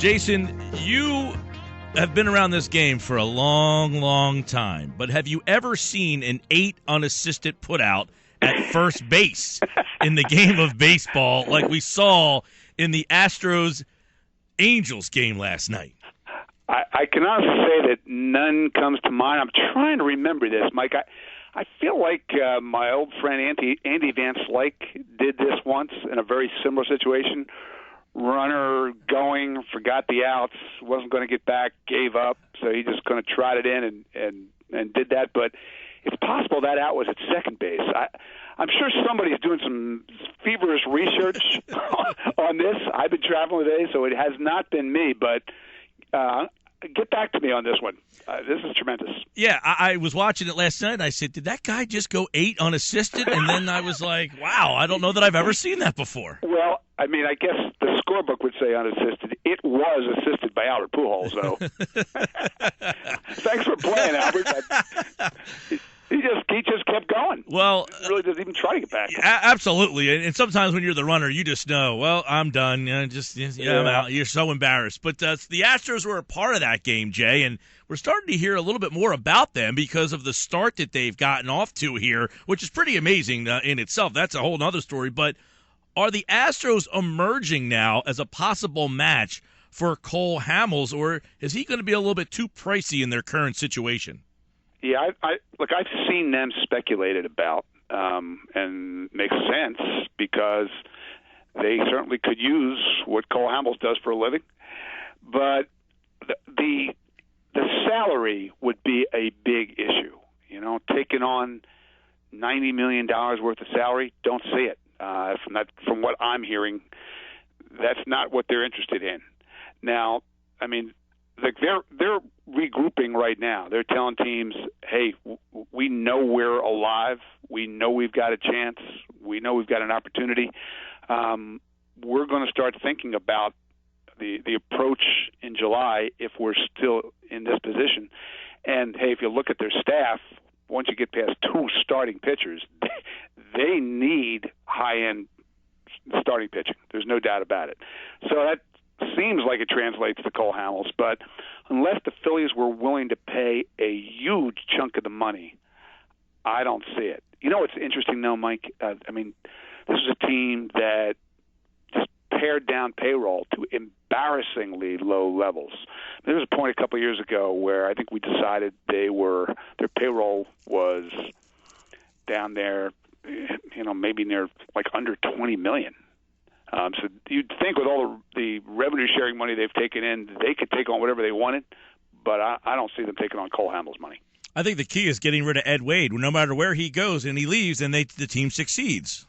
Jayson, you have been around this game for a long, long time, but have you ever seen an 8 unassisted putout at first base in the game of baseball like we saw in the Astros-Angels game last night? I can honestly say that none comes to mind. I'm trying to remember this, Mike. I feel like my old friend Andy Van Slyke did this once in a very similar situation. Runner going, forgot the outs, wasn't going to get back, gave up, so he just kind of trotted in and did that. But it's possible that out was at second base. I'm sure somebody's doing some feverish research on this. I've been traveling today, so it has not been me, but get back to me on this one. This is tremendous. Yeah, I was watching it last night, and I said, did that guy just go 8 unassisted? And then I was like, wow, I don't know that I've ever seen that before. Well, I mean, I guess the scorebook would say unassisted. It was assisted by Albert Pujols, though. Thanks for playing, Albert. He just kept going. Well, he really doesn't even try to get back. Absolutely. And sometimes when you're the runner, you just know, well, I'm done. I'm out. You're so embarrassed. But the Astros were a part of that game, Jay, and we're starting to hear a little bit more about them because of the start that they've gotten off to here, which is pretty amazing in itself. That's a whole other story. But are the Astros emerging now as a possible match for Cole Hamels, or is he going to be a little bit too pricey in their current situation? Yeah, I've seen them speculated about, and makes sense because they certainly could use what Cole Hamels does for a living. But the salary would be a big issue. You know, taking on $90 million worth of salary, don't see it. From what I'm hearing, that's not what they're interested in. Now, I mean, like they're regrouping right now. They're telling teams, hey, we know we're alive. We know we've got a chance. We know we've got an opportunity. We're going to start thinking about the approach in July if we're still in this position. And, hey, if you look at their staff, once you get past 2 starting pitchers, they need high-end starting pitching. There's no doubt about it. So that seems like it translates to Cole Hamels, but unless the Phillies were willing to pay a huge chunk of the money, I don't see it. You know what's interesting, though, Mike? I mean, this is a team that just pared down payroll to embarrassingly low levels. There was a point a couple of years ago where I think we decided their payroll was down there, you know, maybe near like under $20 million. So you'd think with all the revenue-sharing money they've taken in, they could take on whatever they wanted, but I don't see them taking on Cole Hamels' money. I think the key is getting rid of Ed Wade. No matter where he goes and he leaves, and the team succeeds.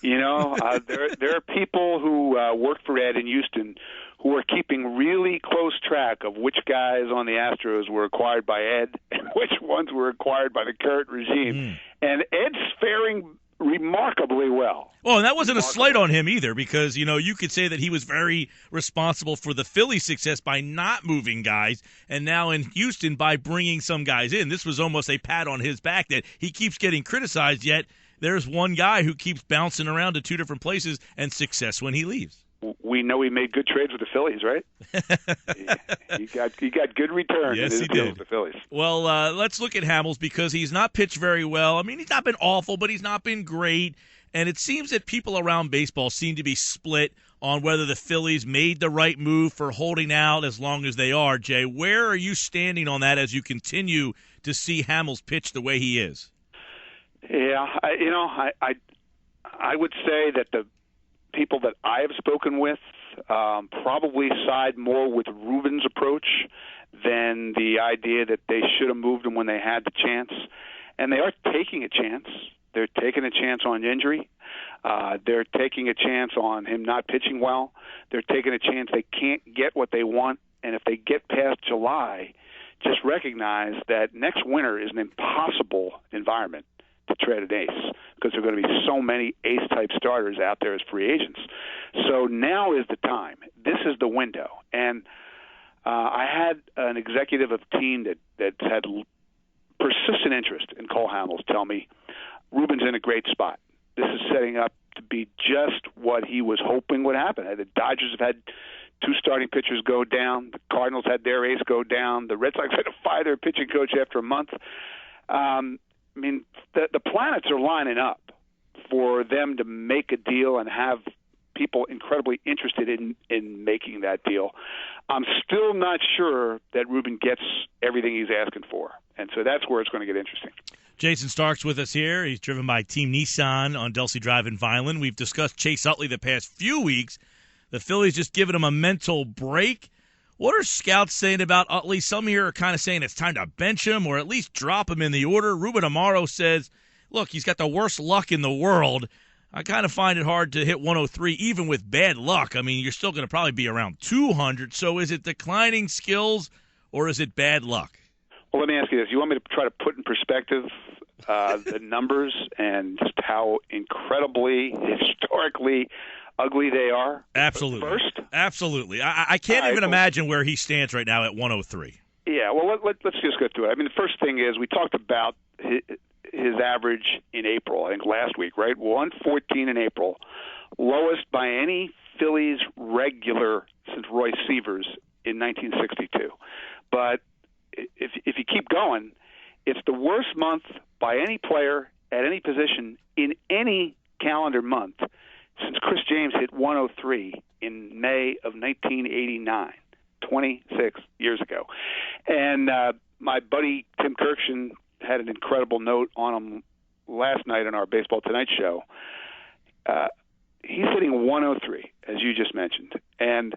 You know, there are people who worked for Ed in Houston who are keeping really close track of which guys on the Astros were acquired by Ed and which ones were acquired by the current regime. And Ed's faring remarkably well. Well, and that wasn't a slight on him either because, you know, you could say that he was very responsible for the Phillies' success by not moving guys and now in Houston by bringing some guys in. This was almost a pat on his back that he keeps getting criticized, yet there's one guy who keeps bouncing around to 2 different places and success when he leaves. We know he made good trades with the Phillies, right? he got good returns in his deal with the Phillies. Well, let's look at Hamels because he's not pitched very well. I mean, he's not been awful, but he's not been great. And it seems that people around baseball seem to be split on whether the Phillies made the right move for holding out as long as they are. Jay, where are you standing on that as you continue to see Hamels pitch the way he is? Yeah, I would say that the people that I have spoken with probably side more with Ruben's approach than the idea that they should have moved him when they had the chance. And they are taking a chance. They're taking a chance on injury. They're taking a chance on him not pitching well. They're taking a chance they can't get what they want. And if they get past July, just recognize that next winter is an impossible environment to tread an ace because there are going to be so many ace-type starters out there as free agents. So now is the time. This is the window. And I had an executive of a team that had persistent interest in Cole Hamels tell me, Ruben's in a great spot. This is setting up to be just what he was hoping would happen. The Dodgers have had 2 starting pitchers go down. The Cardinals had their ace go down. The Red Sox had to fire their pitching coach after a month. The planets are lining up for them to make a deal and have people incredibly interested in making that deal. I'm still not sure that Ruben gets everything he's asking for, and so that's where it's going to get interesting. Jayson Stark's with us here. He's driven by Team Nissan on Delsey Drive in Vineland. We've discussed Chase Utley the past few weeks. The Phillies just giving him a mental break. What are scouts saying about Utley? Some here are kind of saying it's time to bench him or at least drop him in the order. Ruben Amaro says, look, he's got the worst luck in the world. I kind of find it hard to hit 103 even with bad luck. I mean, you're still going to probably be around 200. So is it declining skills or is it bad luck? Well, let me ask you this. You want me to try to put in perspective the numbers and just how incredibly, historically ugly they are? Absolutely. First? Absolutely. I can't even imagine where he stands right now at 103. Yeah, well, let's just go through it. I mean, the first thing is we talked about his average in April, I think last week, right? 114 in April, lowest by any Phillies regular since Roy Sievers in 1962. But if you keep going, it's the worst month by any player at any position in any calendar month since Chris James hit 103 in May of 1989, 26 years ago. And my buddy Tim Kirkshin had an incredible note on him last night on our Baseball Tonight show. He's hitting 103, as you just mentioned. And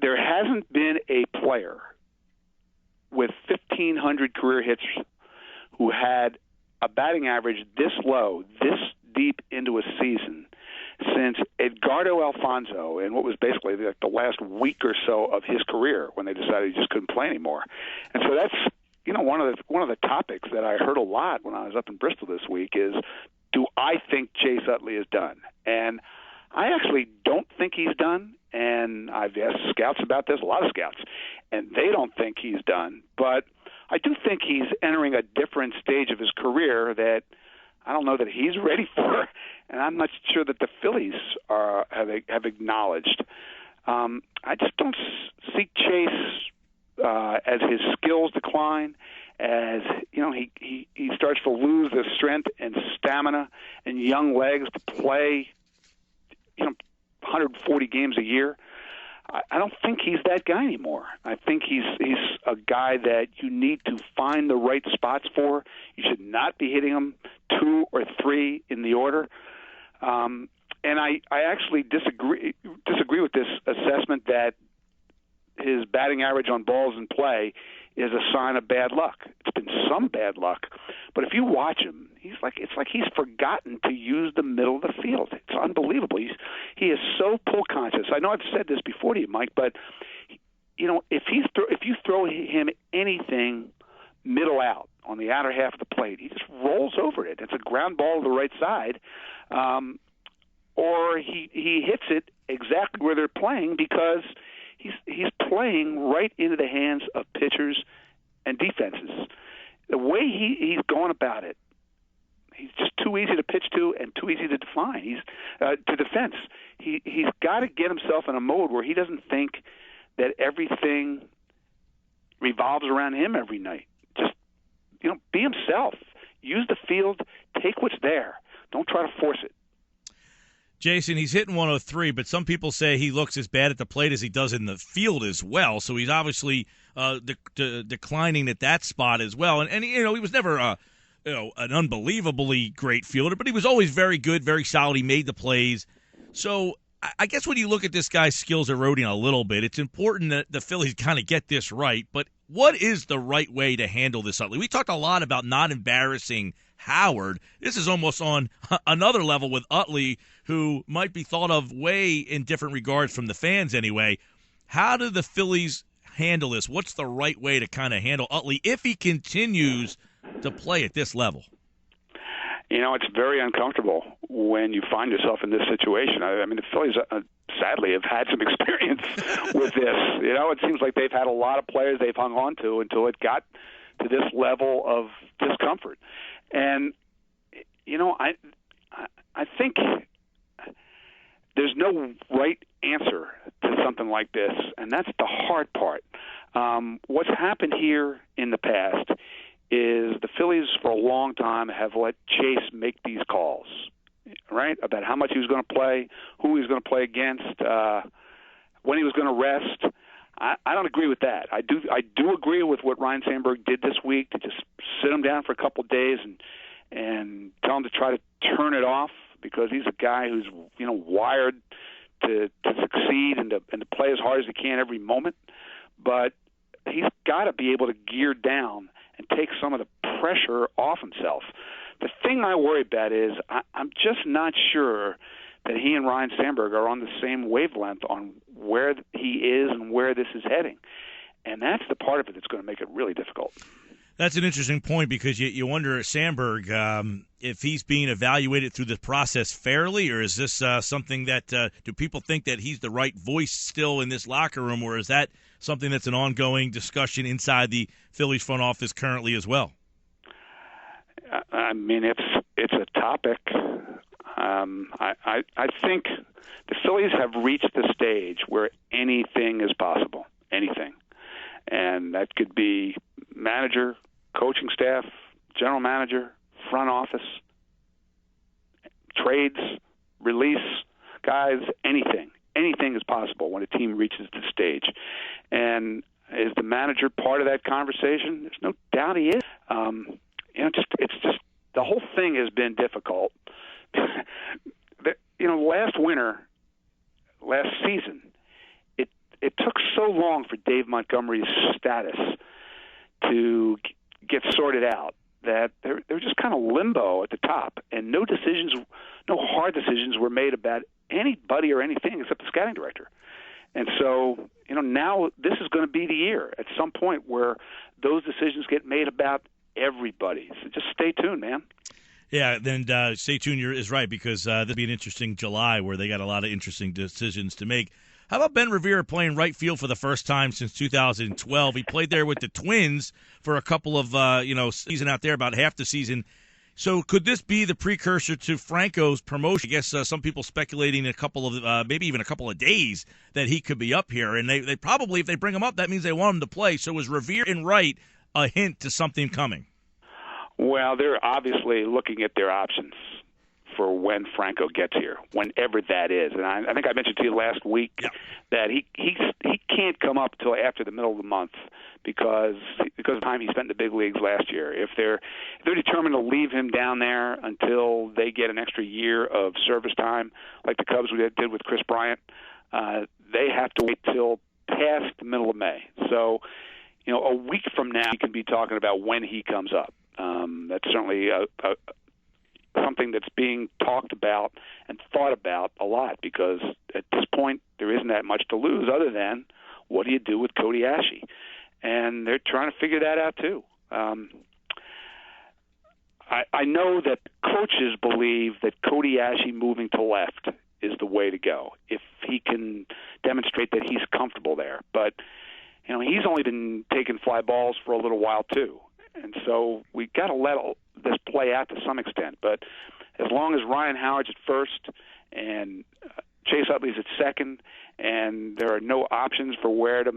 there hasn't been a player with 1,500 career hits who had a batting average this low, this deep into a season, since Edgardo Alfonso in what was basically like the last week or so of his career when they decided he just couldn't play anymore. And so that's, you know, one of the topics that I heard a lot when I was up in Bristol this week is, do I think Chase Utley is done? And I actually don't think he's done, and I've asked scouts about this, a lot of scouts, and they don't think he's done. But I do think he's entering a different stage of his career that I don't know that he's ready for, and I'm not sure that the Phillies have acknowledged. I just don't see Chase as his skills decline, as you know, he starts to lose the strength and stamina and young legs to play, 140 games a year. I don't think he's that guy anymore. I think he's a guy that you need to find the right spots for. You should not be hitting him 2 or 3 in the order. And I actually disagree with this assessment that his batting average on balls in play is a sign of bad luck. It's been some bad luck, but if you watch him, it's like he's forgotten to use the middle of the field. It's unbelievable. He is so pull conscious. I know I've said this before to you, Mike, but if you throw him anything middle out on the outer half of the plate, he just rolls over it. It's a ground ball to the right side, or he hits it exactly where they're playing because he's playing right into the hands of pitchers and defenses. The way he's going about it, he's just too easy to pitch to and too easy to define. He's to defense. He's got to get himself in a mode where he doesn't think that everything revolves around him every night. Just be himself. Use the field. Take what's there. Don't try to force it. Jayson, he's hitting 103, but some people say he looks as bad at the plate as he does in the field as well. So he's obviously declining at that spot as well. And he was never an unbelievably great fielder, but he was always very good, very solid. He made the plays. So I guess when you look at this guy's skills eroding a little bit, it's important that the Phillies kind of get this right. But what is the right way to handle this, Utley? We talked a lot about not embarrassing Howard. This is almost on another level with Utley, who might be thought of way in different regards from the fans anyway. How do the Phillies handle this? What's the right way to kind of handle Utley if he continues to play at this level? It's very uncomfortable when you find yourself in this situation. I mean, the Phillies sadly have had some experience with this. It seems like they've had a lot of players they've hung on to until it got to this level of discomfort. And, I think there's no right answer to something like this, and that's the hard part. What's happened here in the past is the Phillies for a long time have let Chase make these calls, right, about how much he was going to play, who he was going to play against, when he was going to rest. I don't agree with that. I do agree with what Ryan Sandberg did this week, to just sit him down for a couple of days and tell him to try to turn it off, because he's a guy who's wired to succeed and to play as hard as he can every moment. But he's got to be able to gear down and take some of the pressure off himself. The thing I worry about is I'm just not sure that he and Ryan Sandberg are on the same wavelength on where he is and where this is heading. And that's the part of it that's going to make it really difficult. That's an interesting point, because you wonder, Sandberg, if he's being evaluated through the process fairly, or is this something that do people think that he's the right voice still in this locker room, or is that something that's an ongoing discussion inside the Phillies front office currently as well? I mean, it's a topic. I think the Phillies have reached the stage where anything is possible, anything, and that could be manager, coaching staff, general manager, front office, trades, release, guys, anything. Anything is possible when a team reaches the stage. And is the manager part of that conversation? There's no doubt he is. It's just the whole thing has been difficult. Last season, it took so long for Dave Montgomery's status to get sorted out that they're just kind of limbo at the top, and no hard decisions were made about anybody or anything except the scouting director. And so, now this is going to be the year at some point where those decisions get made about everybody. So just stay tuned, man. Yeah, then stay tuned is right, because this will be an interesting July where they got a lot of interesting decisions to make. How about Ben Revere playing right field for the first time since 2012? He played there with the Twins for a couple of season out there, about half the season. So could this be the precursor to Franco's promotion? I guess some people speculating a couple of maybe even a couple of days that he could be up here. And they probably, if they bring him up, that means they want him to play. So is Revere in right a hint to something coming? Well, they're obviously looking at their options for when Franco gets here, whenever that is. And I think I mentioned to you last week that he can't come up until after the middle of the month because of the time he spent in the big leagues last year. If they're determined to leave him down there until they get an extra year of service time, like the Cubs did with Chris Bryant, they have to wait till past the middle of May. So, a week from now, you can be talking about when he comes up. That's certainly something that's being talked about and thought about a lot, because at this point there isn't that much to lose other than what do you do with Cody Asche, and they're trying to figure that out too. I know that coaches believe that Cody Asche moving to left is the way to go if he can demonstrate that he's comfortable there, but he's only been taking fly balls for a little while too. And so we got to let this play out to some extent. But as long as Ryan Howard's at first and Chase Utley's at second, and there are no options for where to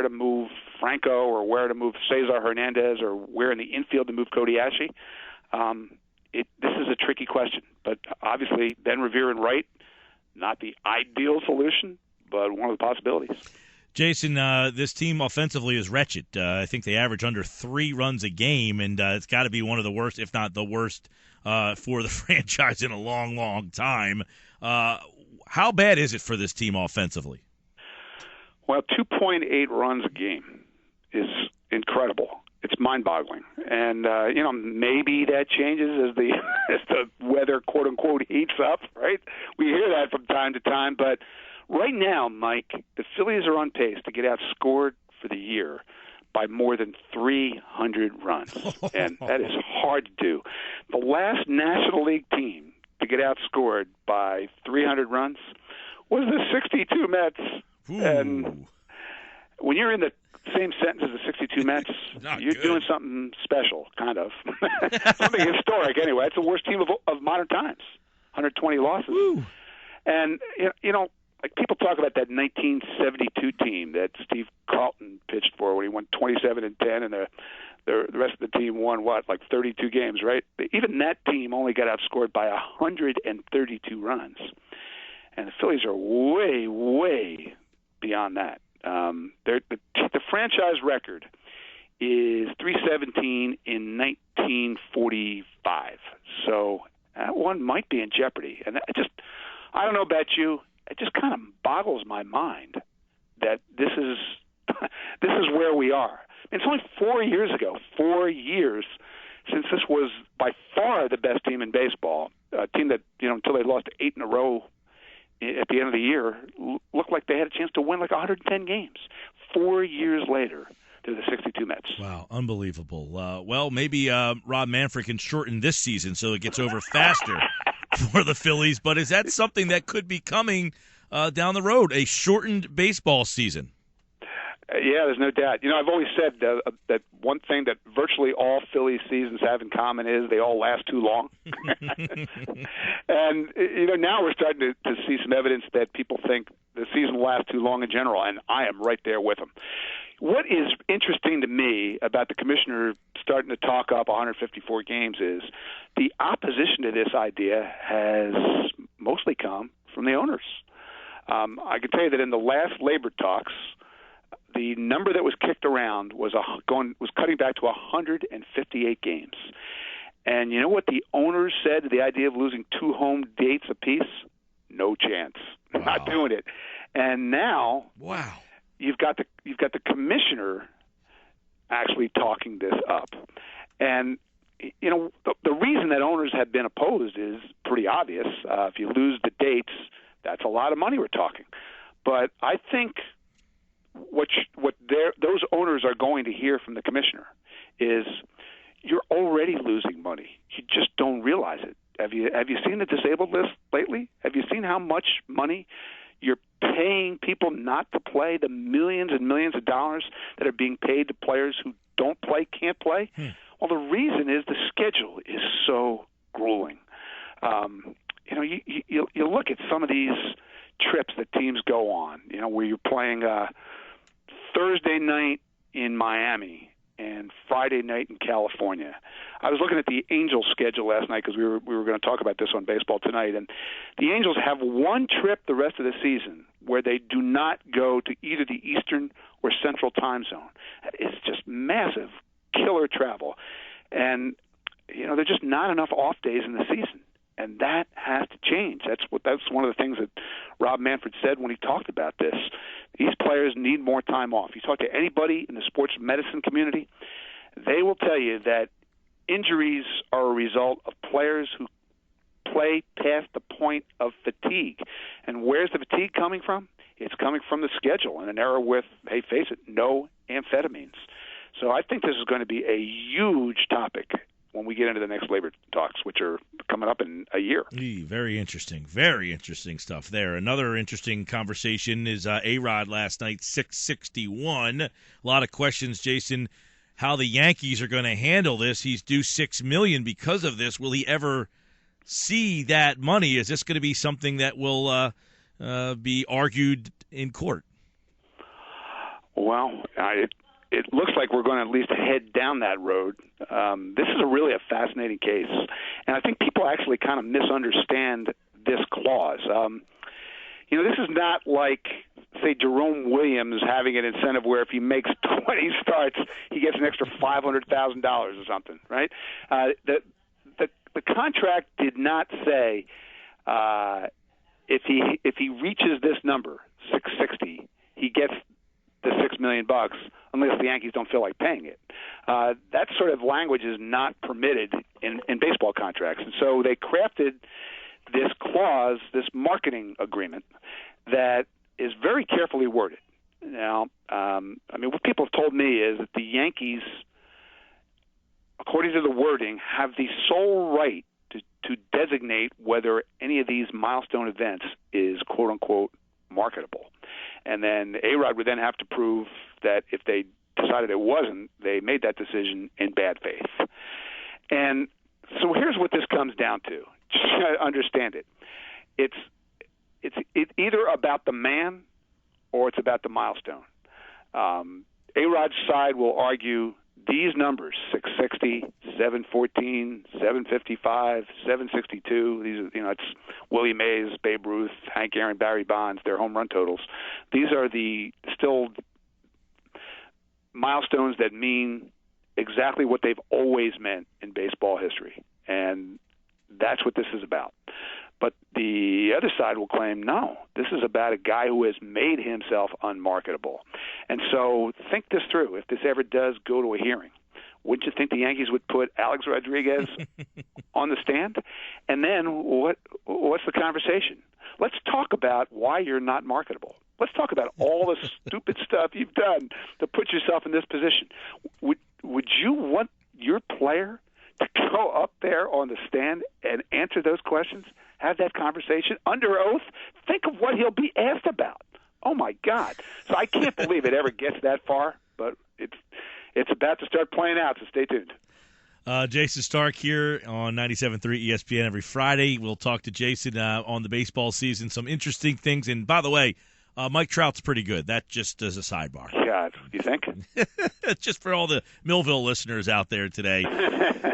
move Franco or where to move Cesar Hernandez or where in the infield to move Cody Asche, this is a tricky question. But obviously, Ben Revere in right, not the ideal solution, but one of the possibilities. Jayson, this team offensively is wretched. I think they average under 3 runs a game, and it's got to be one of the worst, if not the worst, for the franchise in a long, long time. How bad is it for this team offensively? Well, 2.8 runs a game is incredible. It's mind-boggling, and maybe that changes as the weather, quote unquote, heats up. Right? We hear that from time to time, but right now, Mike, the Phillies are on pace to get outscored for the year by more than 300 runs, and that is hard to do. The last National League team to get outscored by 300 runs was the 62 Mets. Ooh. And when you're in the same sentence as the 62 Mets, you're doing something special, kind of. Something historic, anyway. It's the worst team of modern times, 120 losses. Woo. And, like people talk about that 1972 team that Steve Carlton pitched for when he won 27-10, and the rest of the team won, like 32 games, right? Even that team only got outscored by 132 runs. And the Phillies are way, way beyond that. The franchise record is 317 in 1945. So that one might be in jeopardy. And I don't know about you, it just kind of boggles my mind that this is where we are. It's only 4 years ago, 4 years since this was by far the best team in baseball, a team that, until they lost 8 in a row at the end of the year, looked like they had a chance to win like 110 games. 4 years later, they're the 62 Mets. Wow, unbelievable. Well, maybe Rob Manfred can shorten this season so it gets over faster for the Phillies, but is that something that could be coming down the road, a shortened baseball season? Yeah, there's no doubt. I've always said that one thing that virtually all Phillies seasons have in common is they all last too long. And, now we're starting to see some evidence that people think the season will last too long in general, and I am right there with them. What is interesting to me about the commissioner starting to talk up 154 games is the opposition to this idea has mostly come from the owners. I can tell you that in the last labor talks, the number that was kicked around was cutting back to 158 games. And you know what the owners said to the idea of losing 2 home dates apiece? No chance. Wow. Not doing it. And now, wow, you've got the commissioner actually talking this up. And the reason that owners have been opposed is pretty obvious. If you lose the dates, that's a lot of money we're talking. But I think what those owners are going to hear from the commissioner is you're already losing money. You just don't realize it. Have you seen the disabled list lately? Have you seen how much money you're paying people not to play, the millions and millions of dollars that are being paid to players who don't play, can't play? Well, the reason is the schedule is so grueling. You look at some of these trips that teams go on, where you're playing Thursday night in Miami and Friday night in California. I was looking at the Angels schedule last night because we were going to talk about this on Baseball Tonight, and the Angels have one trip the rest of the season where they do not go to either the Eastern or Central time zone. It's just massive, killer travel, and there's just not enough off days in the season. And that has to change. That's one of the things that Rob Manfred said when he talked about this. These players need more time off. You talk to anybody in the sports medicine community, they will tell you that injuries are a result of players who play past the point of fatigue. And where's the fatigue coming from? It's coming from the schedule in an era with, hey, face it, no amphetamines. So I think this is going to be a huge topic when we get into the next labor talks, which are coming up in a year. Very interesting stuff there. Another interesting conversation is A-Rod last night, 661. A lot of questions, Jayson, how the Yankees are going to handle this. He's due $6 million because of this. Will he ever see that money? Is this going to be something that will be argued in court? Well, it looks like we're going to at least head down that road. This is really a fascinating case, and I think people actually kind of misunderstand this clause. This is not like, say, Jerome Williams having an incentive where if he makes 20 starts, he gets an extra $500,000 or something, right? The contract did not say if he reaches this number, 660, he gets the $6 million unless the Yankees don't feel like paying it. That sort of language is not permitted in baseball contracts. And so they crafted this clause, this marketing agreement, that is very carefully worded. Now, what people have told me is that the Yankees, according to the wording, have the sole right to designate whether any of these milestone events is quote-unquote marketable. And then A-Rod would then have to prove that if they decided it wasn't, they made that decision in bad faith. And so here's what this comes down to. Just to understand it. It's it's either about the man or it's about the milestone. A-Rod's side will argue these numbers, 660, 714, 755, 762, these are, it's Willie Mays, Babe Ruth, Hank Aaron, Barry Bonds, their home run totals. These are the still milestones that mean exactly what they've always meant in baseball history. And that's what this is about. But the other side will claim, no, this is about a guy who has made himself unmarketable. And so think this through. If this ever does go to a hearing, wouldn't you think the Yankees would put Alex Rodriguez on the stand? And then what's the conversation? Let's talk about why you're not marketable. Let's talk about all the stupid stuff you've done to put yourself in this position. Would you want your player to go up there on the stand and answer those questions, have that conversation under oath? Think of what he'll be asked about. Oh, my God. So I can't believe it ever gets that far, but it's about to start playing out, so stay tuned. Jayson Stark here on 97.3 ESPN every Friday. We'll talk to Jayson on the baseball season, some interesting things. And, by the way, Mike Trout's pretty good. That just as a sidebar. God, you think? Just for all the Millville listeners out there today.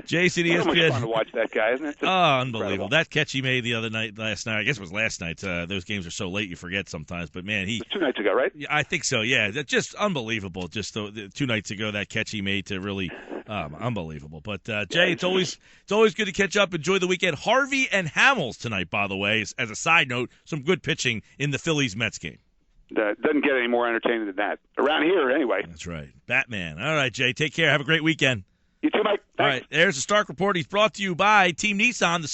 Jayson, ESPN. It's so much fun to watch that guy, isn't it? Unbelievable. Incredible. That catch he made the other night, last night. I guess it was last night. Those games are so late you forget sometimes. But, man, It was 2 nights ago, right? I think so, yeah. That's just unbelievable. Just the 2 nights ago, that catch he made to really unbelievable. But, Jay, it's always good to catch up. Enjoy the weekend. Harvey and Hamels tonight, by the way, as a side note, some good pitching in the Phillies-Mets game. That doesn't get any more entertaining than that. Around here, anyway. That's right. Batman. All right, Jay. Take care. Have a great weekend. You too, Mike. Thanks. All right. There's a Stark Report. He's brought to you by Team Nissan. The